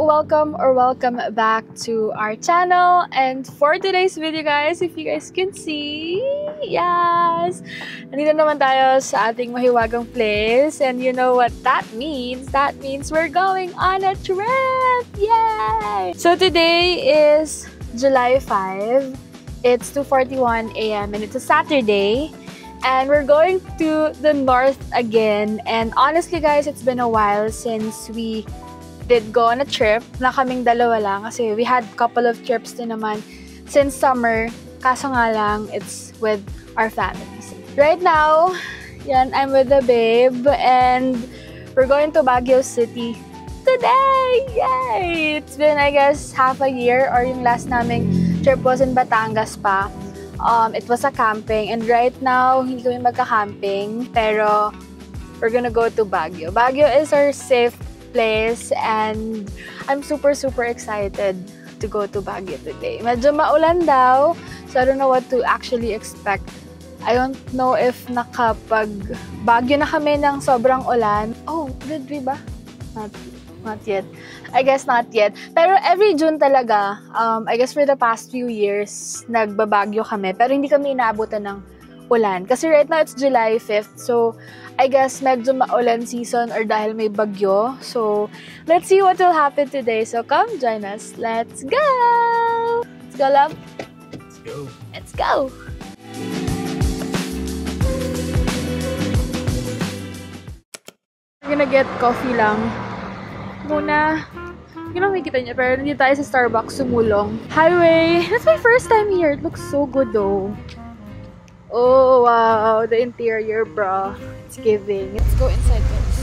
welcome back to our channel. And for today's video guys, if you guys can see, yes, nandito naman tayo sa ating mahiwagang place. And you know what that means? That means we're going on a trip! Yay! So today is July 5. It's 2:41 a.m. and it's a Saturday. And we're going to the north again. And honestly guys, it's been a while since we did go on a trip na kaming dalawa lang kasi we had couple of trips din naman since summer, kaso nga lang it's with our families. Right now, yan, I'm with the babe and we're going to Baguio City today! Yay! It's been, I guess, half a year or yung last naming trip was in Batangas pa. It was a camping and right now, hindi kami magka-camping pero we're gonna go to Baguio. Baguio is our safe place and I'm super excited to go to Baguio today. Medyo maulan daw, so I don't know what to actually expect. I don't know if nakapag Baguio na kami ng sobrang ulan. Oh, did we ba? Not yet. I guess not yet. Pero every June talaga, I guess for the past few years, nagbabagyo kami. Pero hindi kami inaabutan ng ulan. Kasi right now, it's July 5th. So, I guess medyo maulan season or dahil may bagyo. So, let's see what will happen today. So, come join us. Let's go! Let's go, love. Let's go. Let's go! We're gonna get coffee lang. Muna. Hindi ko makikita niya, pero nandito tayo sa Starbucks sumulong. Highway! That's my first time here. It looks so good though. Oh, wow. The interior, bro. It's giving. Let's go inside first.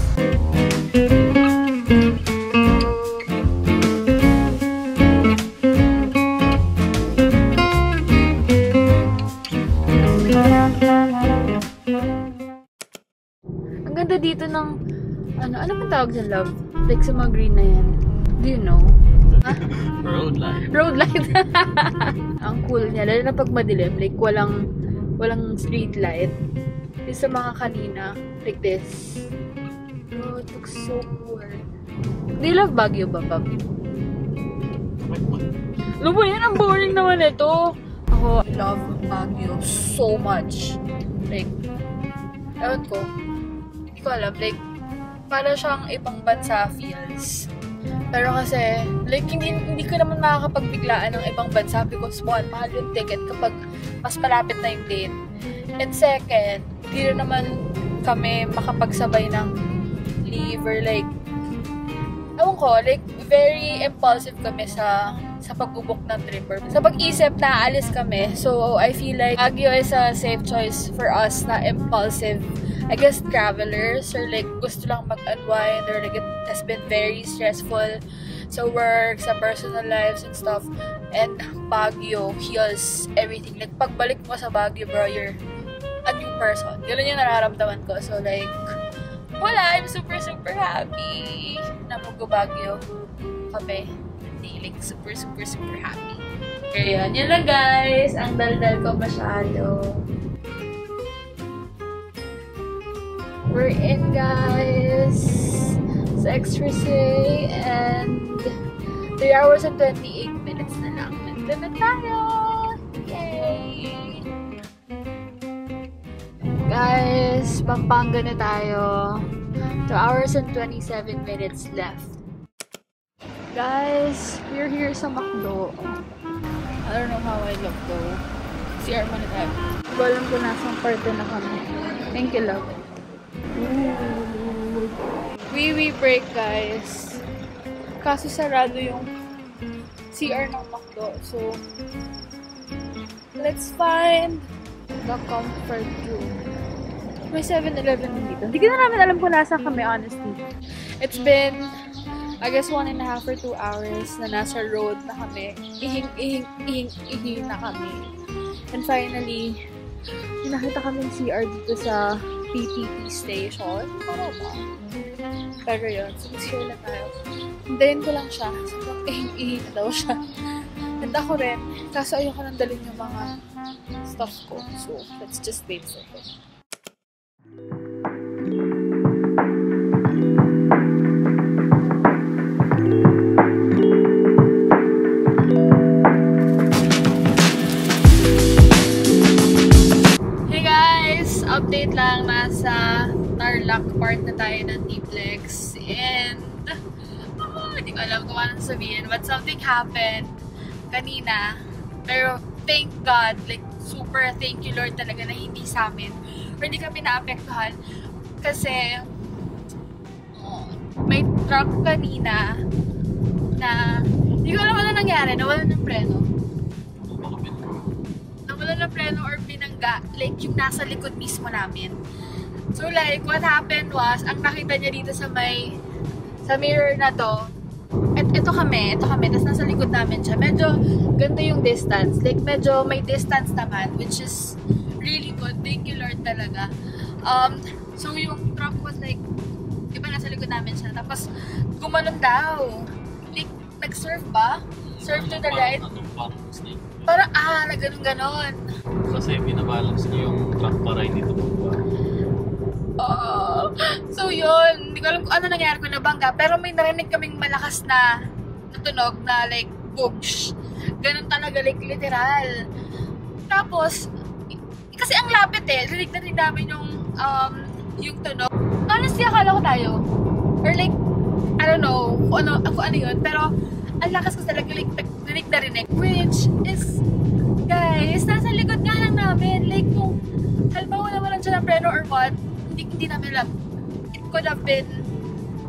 Ang ganda dito ng ano bang tawag dyan, love? Like sa mga green na yan. Do you know? Huh? Road light. Road light. Ang cool niya. Lalo na pag madilim. Like walang street light. Yung sa mga kanina. Like this. Oh, it looks so cool. Do you love Baguio ba, Baguio? Ano ba yan? Ang boring naman ito. Ako, I love Baguio so much. Like, ewan ko. Hindi ko alam. Like, para siyang ibang bansa feels. Pero kasi, like, hindi ko naman makakapagbiglaan ng ibang bansa because one, mahal yung ticket kapag mas malapit na yung date. And second, hindi rin naman kami makapagsabay ng leave or like, ewan ko, like, very impulsive kami sa pag-book ng trip or sa pag-isip na aalis kami. So, I feel like Baguio is a safe choice for us na impulsive, I guess, travelers or like gusto lang mag-unwind or like it has been very stressful sa work, sa personal lives and stuff. And Baguio heals everything. Like, pagbalik mo sa Baguio, bro, you're a new person. Ganun yung nararamdaman ko. So like, wala, I'm super happy na mag-Baguio kami. Hindi, like, super happy. Kaya yun lang guys. Ang daldal ko masyado. We're in, guys, sa Expressway, and 3 hours and 28 minutes na lang. Nandun na tayo! Yay! Guys, Pampanga na tayo. 2 hours and 27 minutes left. Guys, we're here sa McDo. I don't know how I look though. CR mo na tayo. Hindi ko alam kung nasang parte na kami. Thank you, love. Wee break, guys. Kaso sarado yung CR ng McDo. So, let's find the comfort room. May 7-Eleven dito. Hindi ko na namin alam kung nasa kami, honestly. It's been, I guess, 1.5 or 2 hours na nasa road na kami. Ihing na kami. And finally, nakita kami CR dito sa PTT station. Ano ba? Pero yun, so here na tayo. Hintayin ko lang siya. So, ihing na daw siya. And ako rin, kaso ayoko nang dalhin yung mga stuff ko. So, let's just wait for him. nasa Tarlac part na tayo ng T-Plex. And, hindi ko alam kung ano sabihin. But something happened kanina. Pero, thank God, like, super thank you Lord talaga na hindi sa amin. Or hindi kami naapektuhan. Kasi, may truck kanina na, hindi ko alam ano nangyari. Nawalan ng preno. Nawalan ng preno or pinangga. Like, yung nasa likod mismo namin. So, like, what happened was, ang nakita niya dito sa mirror na to, ito kami, tapos nasa likod namin siya. Medyo ganda yung distance. Like, medyo may distance naman, which is really good. Thank you, Lord, talaga. So, yung truck was like, di ba nasa likod namin siya? Tapos, gumanon daw. Like, nag-surf ba? Surf to the right? Parang, nagganon-ganon. Kasi binabalance niyo yung truck para hindi tumumba. So yun, hindi ko alam kung ano nangyari ko nabangga, pero may narinig kaming malakas na tunog na like, boosh. Ganun talaga, like literal. Tapos, kasi ang lapit rinig na rin namin yung tunog. Honestly, akala ko tayo. Or like, I don't know kung ano yun, pero ang lakas ko talaga, like, rinig na rinig. Which is, guys, nasa likod nga lang namin. Like, kung halimbawa naman siya ng preno or what, hindi namin alam. It could have been,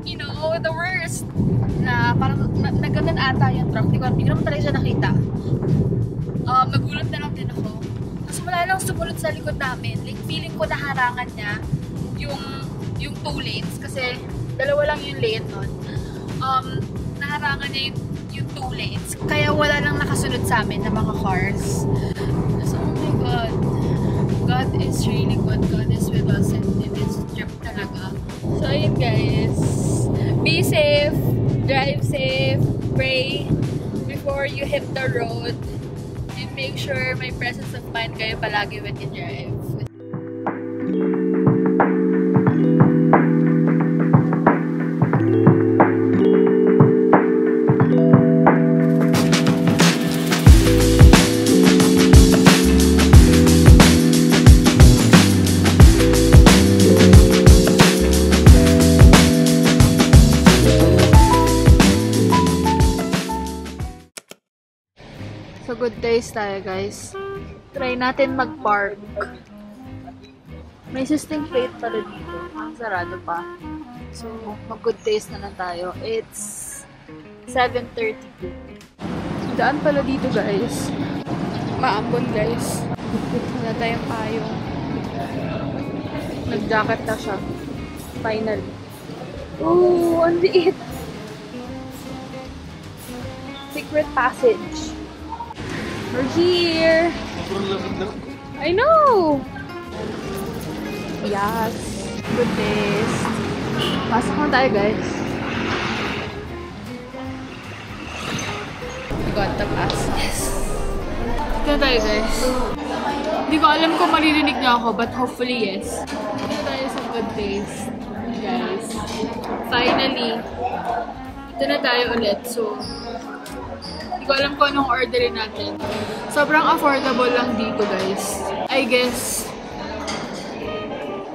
you know, the worst. Na parang nagganan ata yung truck. Hindi ko naman talaga siya nakita. Nagulat na lang din ako. Tapos wala lang sumunod sa likod namin. Like, feeling ko naharangan niya yung two lanes. Kasi dalawa lang yung lane nun. Naharangan niya yung two lanes. Kaya wala lang nakasunod sa amin na mga cars. So, oh my God. God is really good. God is with us in this trip talaga. So, ayun guys. Be safe. Drive safe. Pray before you hit the road. And make sure may presence of mind kayo palagi when you drive. So, good days tayo, guys. Try natin mag-park. May system plate pala dito. Ang sarado pa. So, mag-good days na lang tayo. It's 7:32. Daan pala dito, guys. Maambon, guys. Wala tayong payong. Nag-jacket na siya. Finally. Oh, ang liit. Secret passage. We're here! I know! Yes! Good days! Pasok na tayo, guys. We got the pass. Yes! Ito na tayo, guys. Hindi ko alam kung maririnig niyo ako, but hopefully, yes. Ito na tayo sa good days. Guys. Finally. Ito na tayo ulit. So, hindi ko alam kung anong orderin natin. Sobrang affordable lang dito, guys. I guess,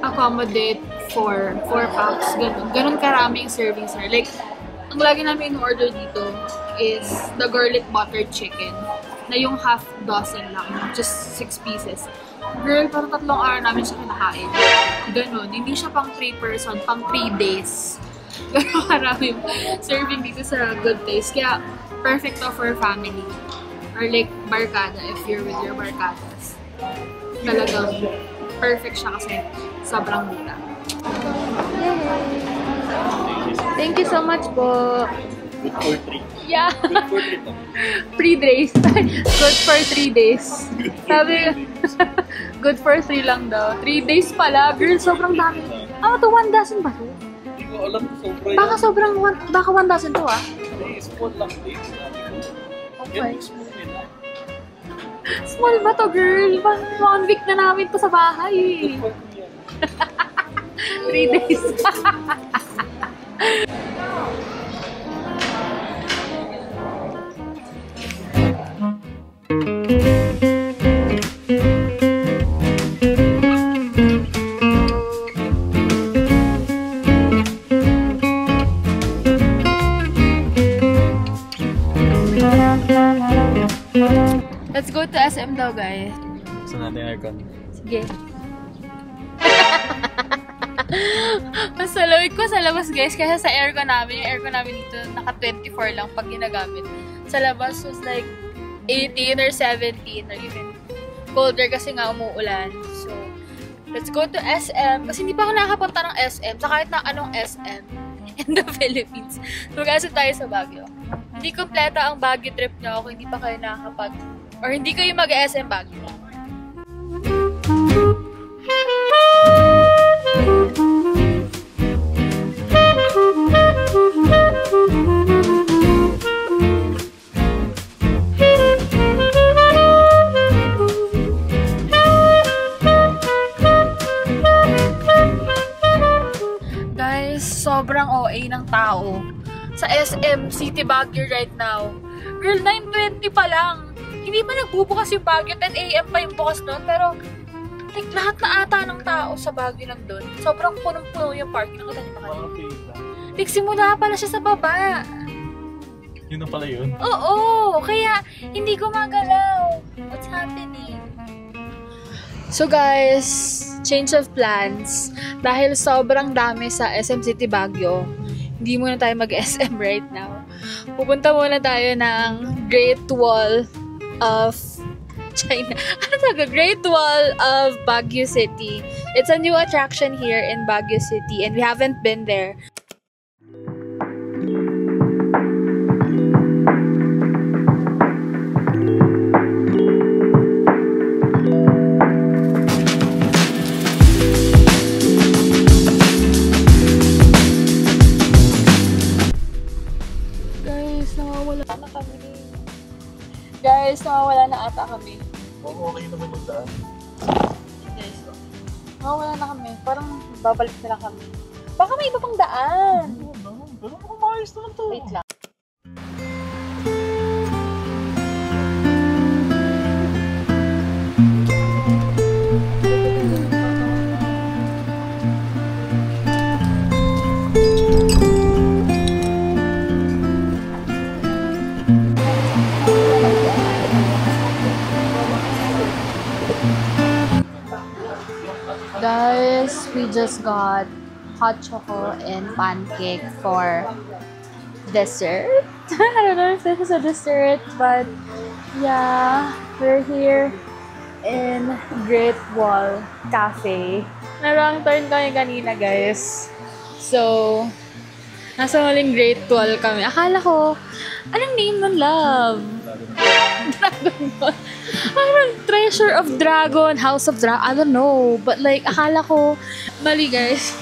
accommodate for 4 packs. Ganun karaming servings are. Like, ang lagi namin in-order dito is the garlic buttered chicken. Na yung half dozen lang. Just 6 pieces. Girl, parang 3 araw namin siya kinakain. Ganun. Hindi siya pang 3 person, pang 3 days. Ganun maraming serving dito sa Good Days. Kaya, perfect to for family. Or like, barkada if you're with your barkadas. Talagang perfect siya kasi sobrang mura. Yay! Thank you so much po. Good for 3. Yeah. Good for 3. 3 days. Good for 3 days. Sabi, good for 3 lang daw. 3 days pala. Girl, sobrang dami. To 1 dozen ba to? Hindi ko alam, sobra Baka sobrang, baka 1 dozen to Small lang din. Okay. Small ba to, girl? 1 week na namin to sa bahay. 3 days. go to SM daw, guys. Saan natin aircon? Sige. Mas malamig ko sa labas, guys. Kasi sa aircon namin, yung aircon namin dito, naka 24 lang pag ginagamit. Sa labas was like 18 or 17 or even colder kasi nga umuulan. So, let's go to SM. Kasi hindi pa ako nakakapunta ng SM sa kahit na anong SM in the Philippines. So, mag-asa tayo sa Baguio. Hindi kompleta ang Baguio trip nyo kung hindi pa kayo nakakapag or hindi kayo mag-SM Baguio. Guys, sobrang OA ng tao sa SM City Baguio right now. Girl, 9:20 pa lang. Hindi pa nagbubukas yung Baguio. 10 AM pa yung bukas doon. Pero, like, lahat na ata ng tao sa Baguio lang doon. Sobrang punong-puno yung parking. Nakita niyo ba kayo? Okay. Like, simula pala siya sa baba. Yun na pala yun. Oo, kaya hindi ko magalaw. What's happening? So guys, change of plans. Dahil sobrang dami sa SM City Baguio, hindi muna tayo mag-SM right now. Pupunta muna tayo ng Great Wall of China. Ano talaga? Great Wall of Baguio City. It's a new attraction here in Baguio City and we haven't been there. Guys, nawawala na ata kami. Oo, okay naman yung daan. Guys, nawawala na kami. Parang babalik na lang kami. Baka may iba pang daan. Pero kumayos naman to. Wait lang. Guys, we just got hot choco and pancake for dessert. I don't know if this is a dessert, but yeah, we're here in Great Wall Cafe. Narang turn kami kanina, guys. So, nasa maling Great Wall kami. Akala ko, anong name nun, love? Dragon Ball. Parang Treasure of Dragon, House of Dragon, I don't know. But like, akala ko, mali guys.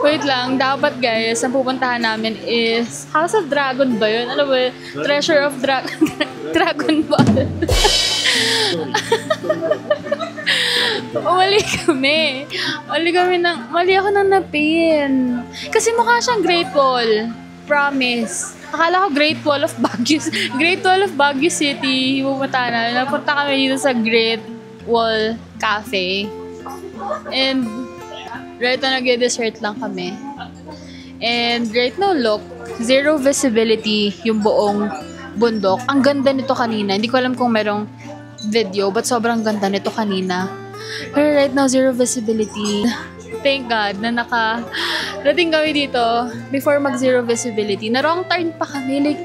Wait lang, dapat guys, ang pupuntahan namin is House of Dragon ba yun? Ano ba yun? Treasure of Dragon Ball. Mali kami. Mali ako nang napin. Kasi mukha siyang Great Wall. Promise. Akala ko Great Wall of Baguio City. Pupunta na. Napunta kami dito sa Great Wall Cafe. And right na nag-dessert lang kami. And right now, look. Zero visibility yung buong bundok. Ang ganda nito kanina. Hindi ko alam kung merong video, but sobrang ganda nito kanina. Pero right now, zero visibility. Thank God na nakarating kami dito before mag-zero visibility. Na wrong turn pa kami. Like,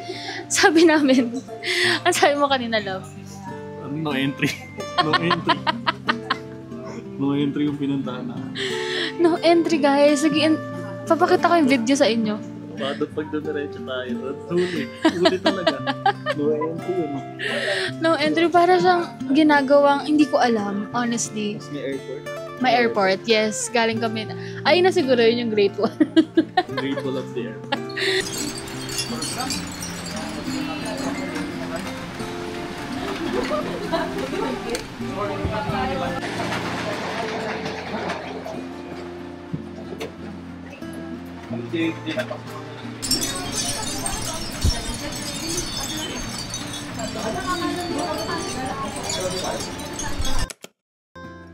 sabi namin, ang sabi mo kanina, love? No entry. No entry. No entry yung pinuntahan na. No entry, guys. Sige, papakita ko yung video sa inyo. Bakit pag dumiretso tayo? Huli talaga. No entry yun. No entry, para siyang ginagawang, hindi ko alam, honestly. Tapos may airport. May airport, yes. Galing kami na. Ayun na siguro yun yung Great Wall. Great Wall up there.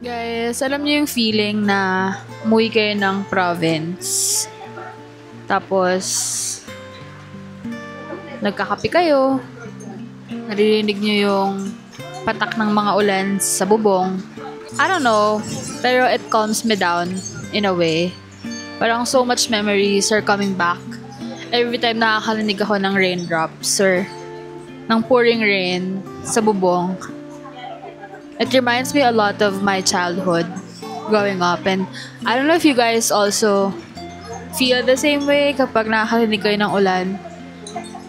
Guys, alam niyo yung feeling na umuwi kayo ng province. Tapos, nagkakape kayo. Naririnig niyo yung patak ng mga ulan sa bubong. I don't know, pero it calms me down in a way. Parang so much memories are coming back every time nakakarinig ako ng raindrops or ng pouring rain sa bubong. It reminds me a lot of my childhood growing up, and I don't know if you guys also feel the same way kapag nakakarinig kayo ng ulan.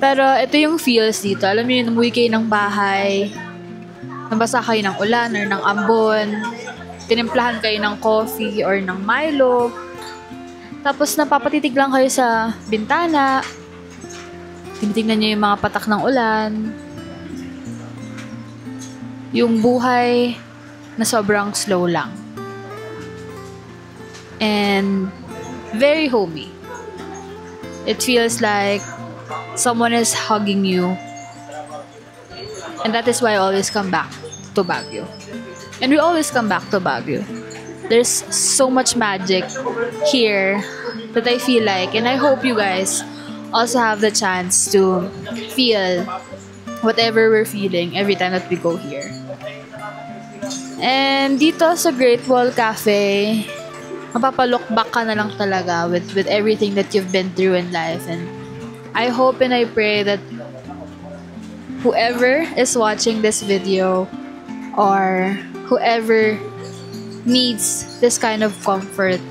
Pero ito yung feels dito. Alam niyo, umuwi kayo ng bahay, nabasa kayo ng ulan or ng ambon, tinimplahan kayo ng coffee or ng Milo, tapos napapatitig lang kayo sa bintana, tinitignan niyo yung mga patak ng ulan, yung buhay na sobrang slow lang. And very homey. It feels like someone is hugging you. And that is why I always come back to Baguio. And we always come back to Baguio. There's so much magic here that I feel like, and I hope you guys also have the chance to feel whatever we're feeling every time that we go here. And dito sa Great Wall Cafe, mapapalook back ka na lang talaga with everything that you've been through in life. And I hope and I pray that whoever is watching this video or whoever needs this kind of comfort,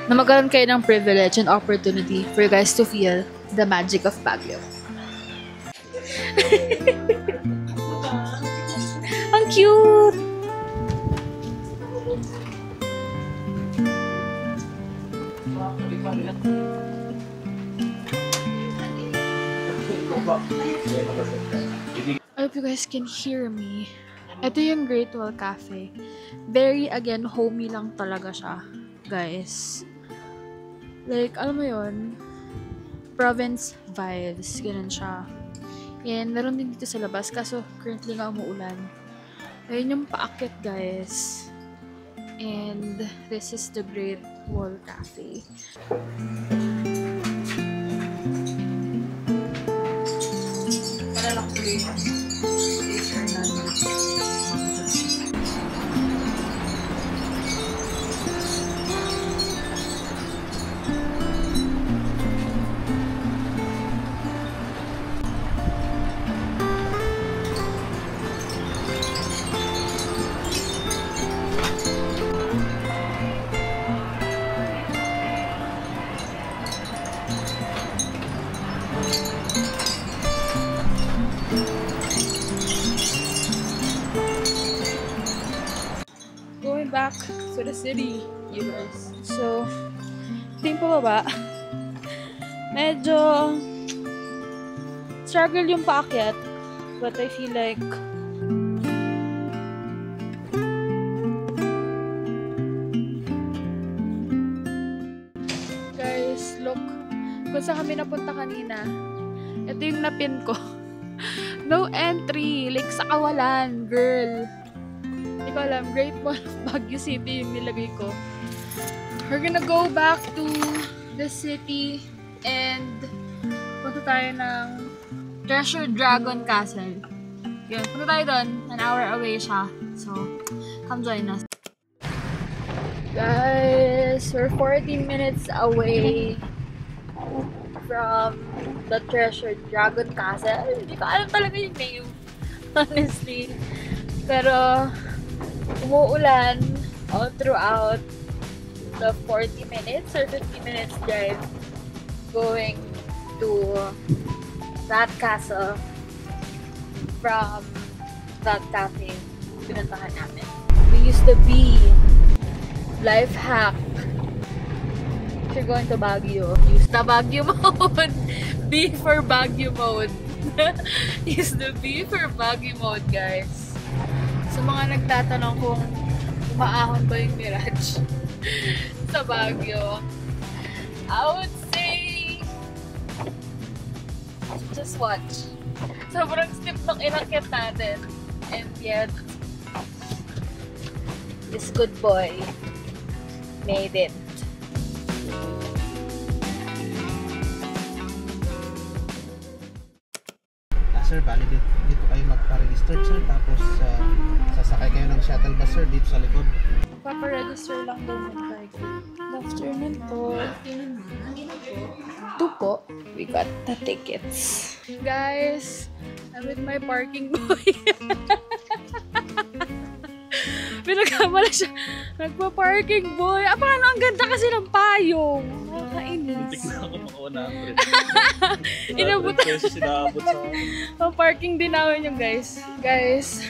na magkaroon kayo ng privilege and opportunity for you guys to feel the magic of Baguio. Ang cute! I hope you guys can hear me. Ito yung Great Wall Cafe. Very, again, homey lang talaga siya, guys. Like, alam mo yun, province vibes, ganun siya. And meron din dito sa labas, kaso currently nga umuulan. Ayun yung paakyat, guys. And this is the Great Wall Cafe. Back to the city, you guys. So, tingin po baba. Medyo struggle yung paakyat, but I feel like guys, look kung saan kami napunta kanina. Ito yung napin ko. No entry, like sa kawalan, girl. Hindi ko alam, Great Wall of Baguio City yung nilagay ko. We're gonna go back to the city and punta tayo ng Treasure Dragon Castle. Yun, punta tayo doon. An hour away siya. So, come join us. Guys, we're 14 minutes away from the Treasure Dragon Castle. Hindi ko alam talaga yung name, honestly. Pero, umuulan all throughout the 40 minutes or 50 minutes drive going to that castle from that cafe pinuntahan namin. We used the B life hack. If you're going to Baguio, use the Baguio mode. B for Baguio mode. Use the B for Baguio mode, guys. Sa mga nagtatanong kung umaahon ba yung Mirage sa Baguio, I would say just watch. Sobrang steep ng inakit natin. And yet, this good boy made it. Sir, validate dito kayo magpa-register, sir. Tapos sasakay kayo ng shuttle bus, sir, dito sa likod. Papa-register lang daw mag-bike. Good afternoon po. 2 po. We got the tickets. Guys, I'm with my parking boy. Pinagkamala siya. Nagpa-parking boy. Paano ang ganda kasi ng payong? Nakakainis. Tignan ako makauna. Inabot. Kasi sinabot sa... Parking din namin yung guys. Guys,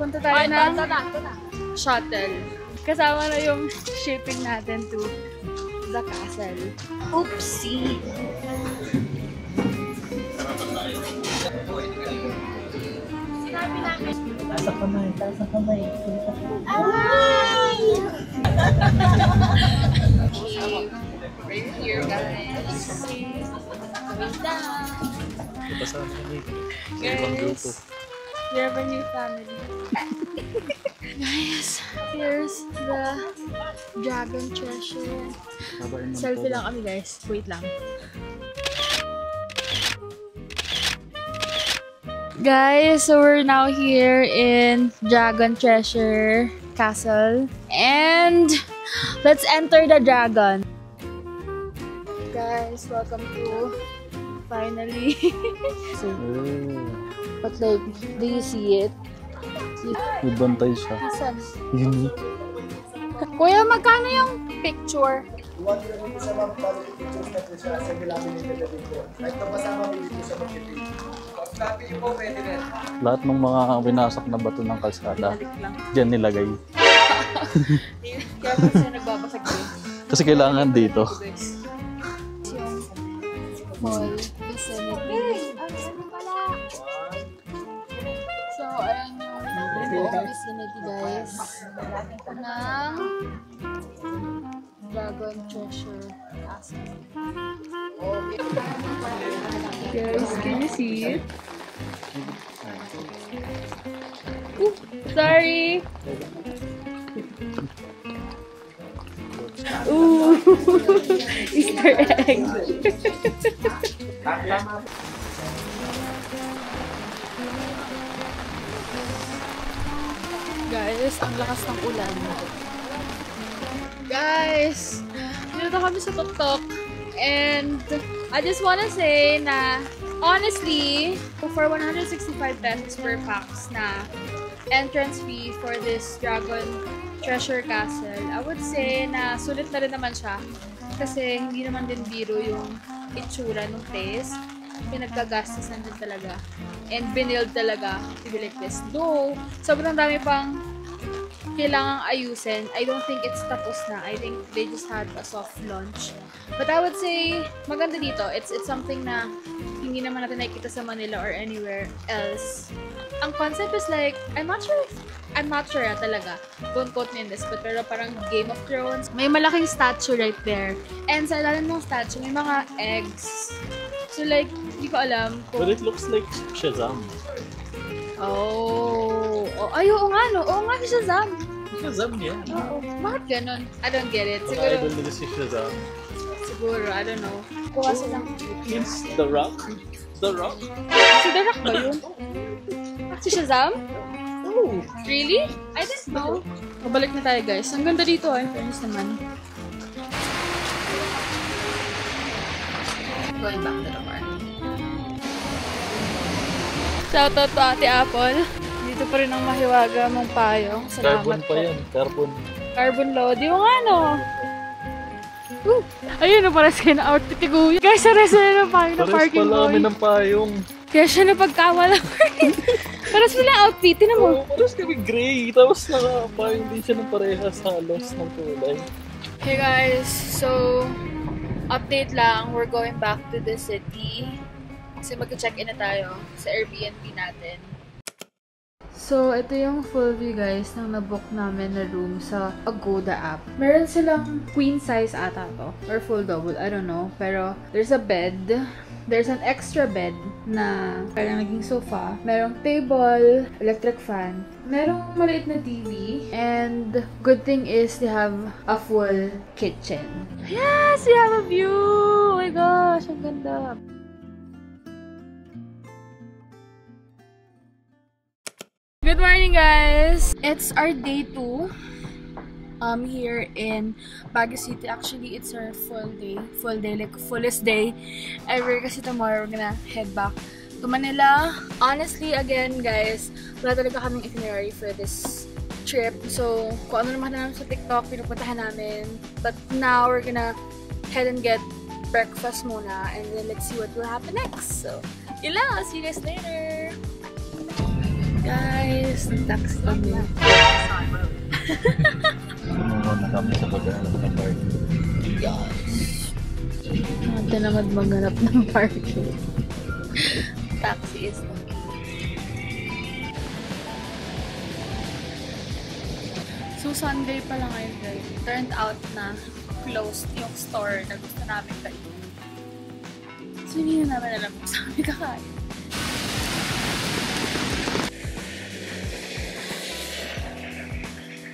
punta tayo ng shuttle. Kasama na yung shipping natin to the castle. Oopsie! Sinabi namin. Taas ang kamay, taas ang kamay. Ay! Okay. Right here, guys. Going down. Kasama kami. Guys, we have a new family. Guys, here's the dragon treasure. Selfie lang kami, guys. Wait lang. Guys, so we're now here in Dragon Treasure Castle. And let's enter the dragon. Guys, welcome to finally. But like, do you see it? May bantay siya. Asan? Yun. Kuya, magkano yung picture? Lahat ng mga winasak na bato ng kalsada, Balik lang. dyan nilagay. Kaya ba siya nagbabasag din? Kasi kailangan dito. Yung mall vicinity. So, ayan yung buong vicinity, guys. Ng Dragon Treasure Castle. Guys, can you see it? Ooh, sorry! Ooh! Easter egg! Guys, ang lakas ng ulan. Guys, dito kami sa tuktok. And I just wanna say na honestly, for 165 pesos per pax na entrance fee for this Dragon Treasure Castle, I would say na sulit na rin naman siya. Kasi hindi naman din biro yung itsura ng place. Pinagkagastusan din talaga. And binild talaga to be like this. Though, sobrang dami pang kailangang ayusin. I don't think it's tapos na. I think they just had a soft launch. But I would say, maganda dito. It's something na hindi naman natin nakikita sa Manila or anywhere else. Ang concept is like, I'm not sure talaga. Don't quote me in this, but pero parang Game of Thrones. May malaking statue right there. And sa ilalim ng statue, may mga eggs. So like, hindi ko alam kung... But it looks like Shazam. Oh, ay, oo nga, no? Oo nga si Shazam. Shazam yan. Oo. Bakit ganun? I don't get it. Mga Siguro, idol nila si Shazam. I don't know. Kuha silang... Means The Rock? The Rock? Si The Rock ba yun? Si Shazam? Oh, really? I didn't know. Mabalik na tayo, guys. Ang ganda dito, in fairness naman. Going back to the park. Shoutout to Ate Apple. Dito pa rin ang mahiwaga mong payong. Salamat Carbon pa po. yan. Carbon. Carbon load. Yung ano. Ayun na para sa na outfit ni Kuya. Guys, sares na ng payong na Pares parking pala kami boy. ng payong. Kaya siya napagkawala pa rin. Paras pala outfit. Tinan mo. Oo, pares kami gray. Tapos nakapayong din siya ng parehas halos ng kulay. Hey guys, so update lang. We're going back to the city. Kasi mag-check-in na tayo sa Airbnb natin. So, ito yung full view guys ng nabook namin na room sa Agoda app. Meron silang queen size ata to. Or full double, I don't know. Pero, there's a bed. There's an extra bed na parang naging sofa. Merong table, electric fan. Merong maliit na TV. And, good thing is they have a full kitchen. Yes! We have a view! Oh my gosh! Ang ganda! Good morning, guys! It's our day 2 here in Baguio City. Actually, it's our full day, like fullest day ever kasi tomorrow we're gonna head back to Manila. Honestly, again, guys, wala talaga kaming itinerary for this trip. So, kung ano naman namin sa TikTok, pinupuntahan namin. But now, we're gonna head and get breakfast muna and then let's see what will happen next. So, yun lang. I'll see you guys later. Guys, taxi kami. Sumunod na kami sa pagkakalap ng parking. Yes. Natin naman maghanap ng parking. Taxi is the key. So, Sunday pala ngayon, guys. Turned out na closed yung store na gusto namin kainin. So, hindi na namin alam kung saan kami kakain.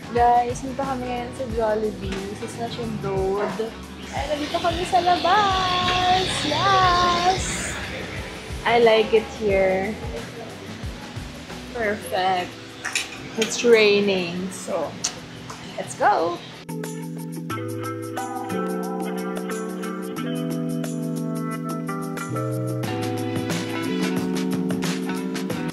Guys, dito kami ngayon sa Jollibee, sa Station Road. Ay, nandito kami sa labas! Yes! I like it here. Perfect. It's raining, so let's go!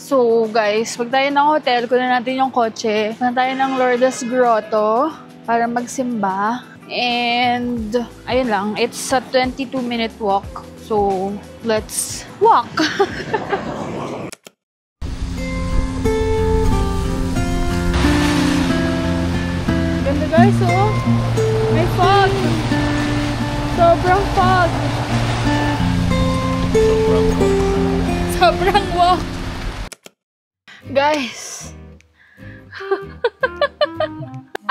So guys, pag tayo ng hotel, kunin natin yung kotse. Punta tayo ng Lourdes Grotto para magsimba. And ayun lang, it's a 22-minute walk. So let's walk! Ganda guys, oh! May fog! Sobrang fog! Sobrang walk! Guys,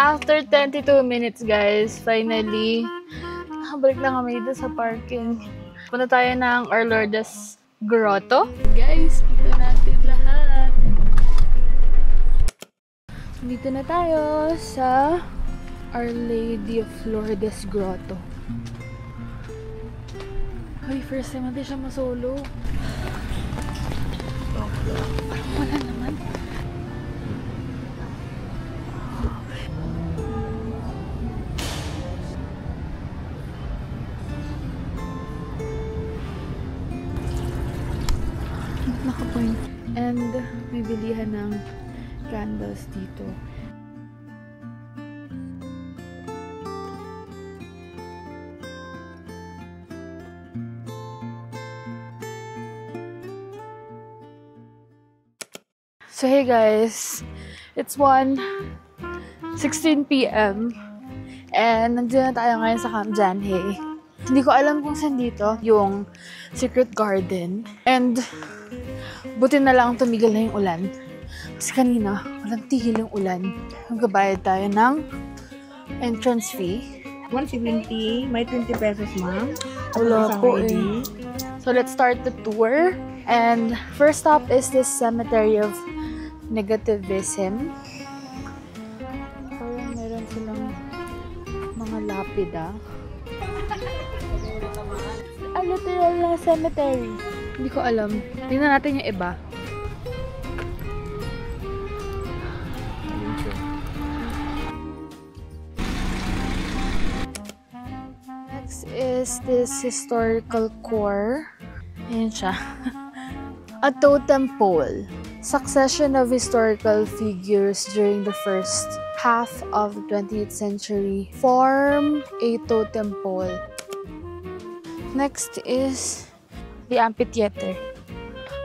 after 22 minutes, guys, finally, nakabalik na kami dito sa parking. Punta tayo ng Our Lourdes Grotto. Guys, dito natin lahat. Dito na tayo sa Our Lady of Lourdes Grotto. Ay, first time natin siya masolo. Wala naman. Nakapoint. And may bilihan ng candles dito. So hey guys, it's 1:16 p.m. and nandiyan na tayo ngayon sa Camp Janhay. Hindi ko alam kung saan dito yung Secret Garden. And buti na lang tumigil na yung ulan. Kasi kanina, walang tigil yung ulan. Magbabayad tayo ng entrance fee. 170, may 20 pesos, ma'am. Wala po eh. So let's start the tour. And first stop is this cemetery of negativism. Parang meron silang mga lapida. Literal na cemetery. Hindi ko alam. Tingnan natin yung iba. Next is this historical core. Ayan siya. A totem pole. Succession of historical figures during the first half of the 20th century form a totem pole. Next is the amphitheater.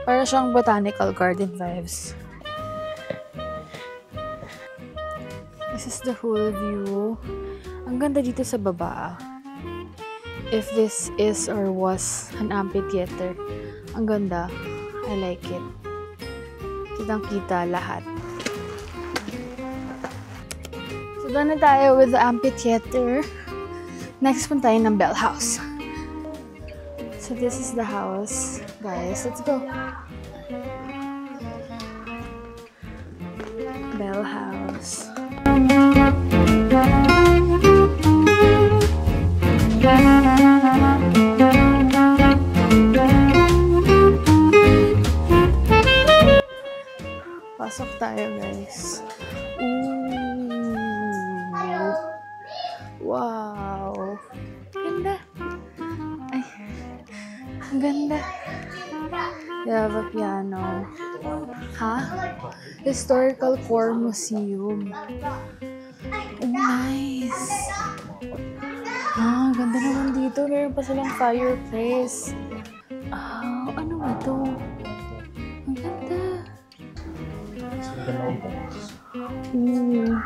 Para siyang botanical garden vibes. This is the whole view. Ang ganda dito sa baba. If this is or was an amphitheater, ang ganda. I like it. Kitang-kita lahat. So, done na tayo with the amphitheater. Next, punta tayo ng Bell House. So, this is the house. Guys, let's go. Bell House. Pasok tayo, guys. Ooh. Wow. Ganda. Ay. Ang ganda. They have a piano. Ha? Historical Core Museum. Oh, nice. Ah, ganda naman dito. Meron pa silang fireplace. Ah, ano ba ito? Ang ganda. Ooh.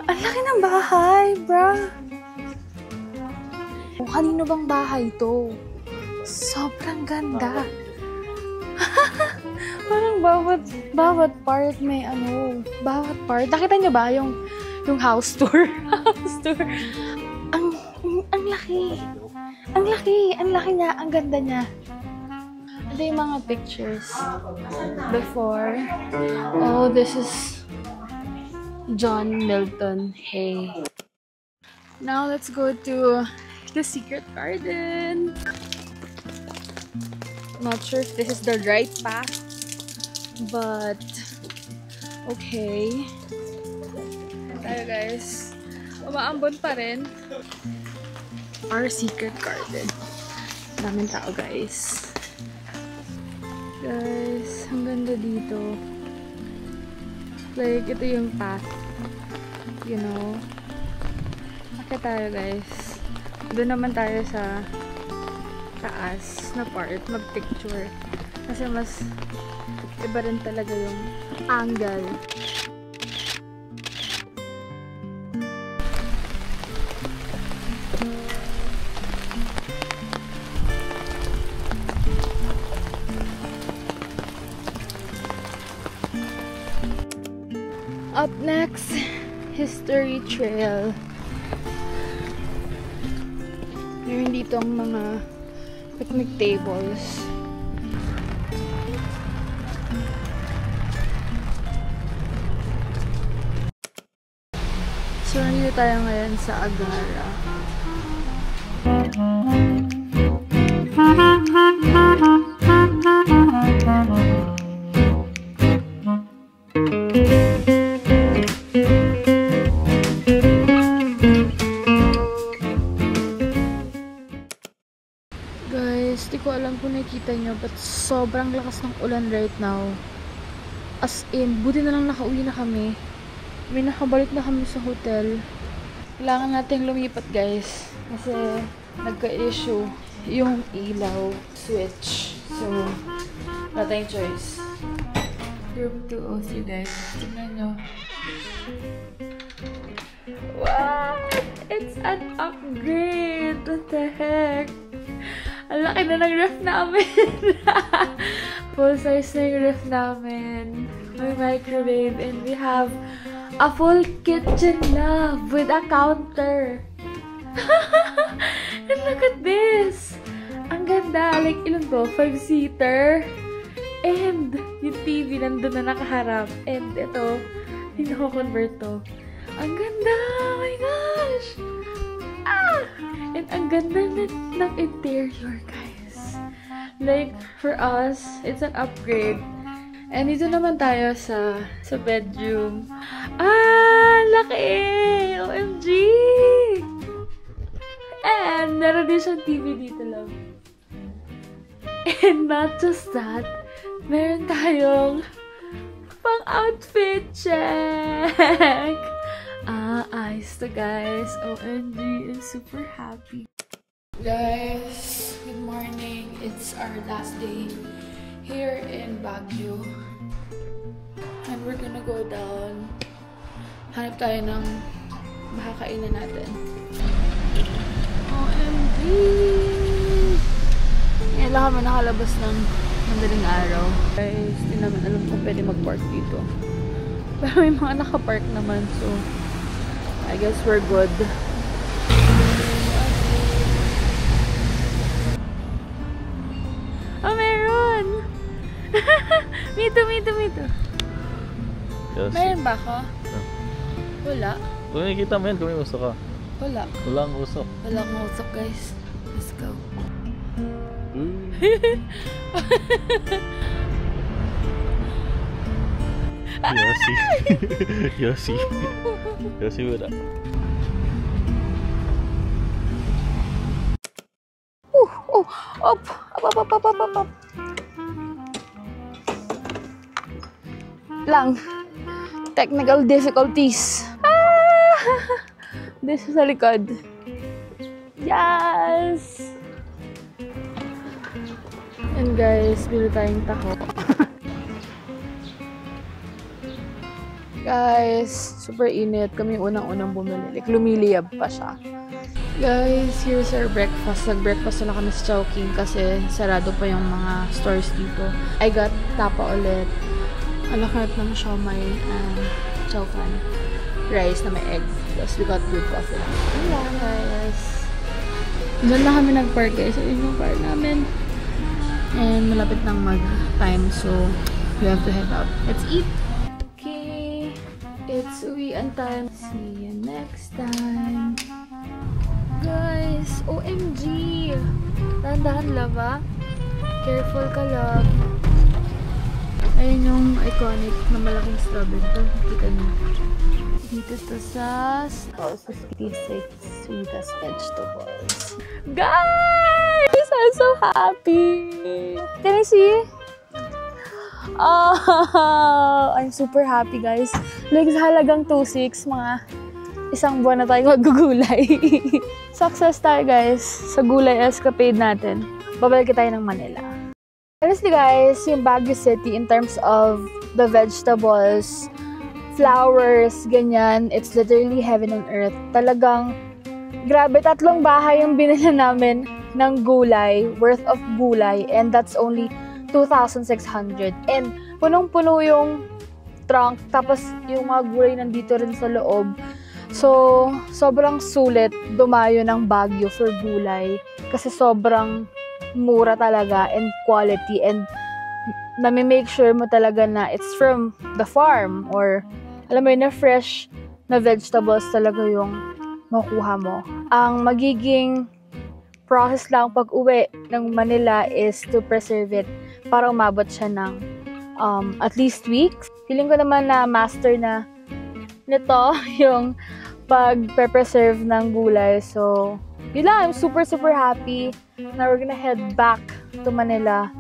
Ang laki ng bahay, bro. O, kanino bang bahay to? Sobrang ganda. Parang bawat part may ano, bawat part. Nakita niyo ba yung house tour? House tour. Ang laki. Ang laki niya, ang ganda niya. Ito yung mga pictures before. Oh, this is John Milton Hay. Now let's go to the secret garden. Not sure if this is the right path, but okay. Tayo guys. Umaambon pa rin. Our secret garden. Daming tao guys. Guys, ang ganda dito. Like, ito yung path. You know? Akit tayo guys. Doon naman tayo sa taas na part, mag-picture. Kasi mas iba rin talaga yung angle. Up next, History Trail. Meron dito ang mga picnic tables. So, nandito tayo ngayon sa Agara. Guys, di ko alam kung nakikita nyo, but sobrang lakas ng ulan right now. As in, buti na lang nakauwi na kami. May nakabalik na kami sa hotel. Kailangan natin lumipat guys. Kasi nagka-issue yung ilaw switch. So, wala tayong choice. Room 203 guys. Tignan nyo. Wow! It's an upgrade! What the heck? Ang laki na ng ref namin. Full size na yung ref namin. May microwave and we have a full kitchen love with a counter. And look at this. Ang ganda. Like, ilan to? 5-seater. And yung TV nandun na nakaharap. And ito, hindi nako-convert to. Ang ganda. Oh my gosh. Ah! And ang ganda ng interior, guys. Like, for us, it's an upgrade. And dito naman tayo sa bedroom. Ah! Laki! OMG! And meron din siyang TV dito lang. And not just that, meron tayong pang-outfit check! Ayos to guys. OMG, I'm super happy. Guys, good morning. It's our last day here in Baguio. And we're gonna go down. Hanap tayo ng makakainan natin. OMG! Ngayon lang kami nakalabas ng madaling araw. Guys, hindi naman alam kung pwede mag-park dito. Pero may mga nakapark naman, so I guess we're good. Oh, meron! Me too. Yes. Meron ba ako? Wala. Kung nakikita mo yan, kung may usok ka. Wala. Walang usok. Walang usok, guys. Let's go. Yossi. Yossi. Yossi wala. Oh, up. Up. Lang. Technical difficulties. This is sa likod. Yes! And guys, bili tayong taho. Guys, super init. Kami unang-unang bumili. Like, lumiliyab pa siya. Guys, here's our breakfast. Nag-breakfast na kami sa Chowking kasi sarado pa yung mga stores dito. I got tapa ulit. Alakat ng siomai and chow fan. Rice na may egg. Tapos we got good coffee. Ayan, guys. Diyan na kami nag-park, guys. So, yun yung park namin. And malapit nang mag-time, so we have to head out. Let's eat! Okay. It's uwian time. See you next time. Guys, OMG! Dahan-dahan, love, ah. Careful ka, love. Ayun yung iconic na malaking strawberry. Ito, kita niyo. Dito to sa 66 sweetest vegetables. Guys! I'm so happy! Can I see? Oh, I'm super happy, guys. Like, sa halagang 2.6, mga isang buwan na tayong magugulay. Success tayo, guys, sa gulay escapade natin. Babalik tayo ng Manila. Honestly, guys, yung Baguio City in terms of the vegetables, flowers, ganyan, it's literally heaven on earth. Talagang, grabe, 3 bahay yung binila namin ng gulay, worth of gulay, and that's only 2,600. And punong-puno yung trunk, tapos yung mga gulay nandito rin sa loob. So, sobrang sulit dumayo ng Baguio for gulay kasi sobrang mura talaga and quality, and nami-make sure mo talaga na it's from the farm or alam mo yun, na fresh na vegetables talaga yung makuha mo. Ang magiging process lang pag uwi ng Manila is to preserve it para umabot siya ng at least weeks. Feeling ko naman na master na nito yung pag-preserve ng gulay. So, yun lang. I'm super happy. Now we're gonna head back to Manila.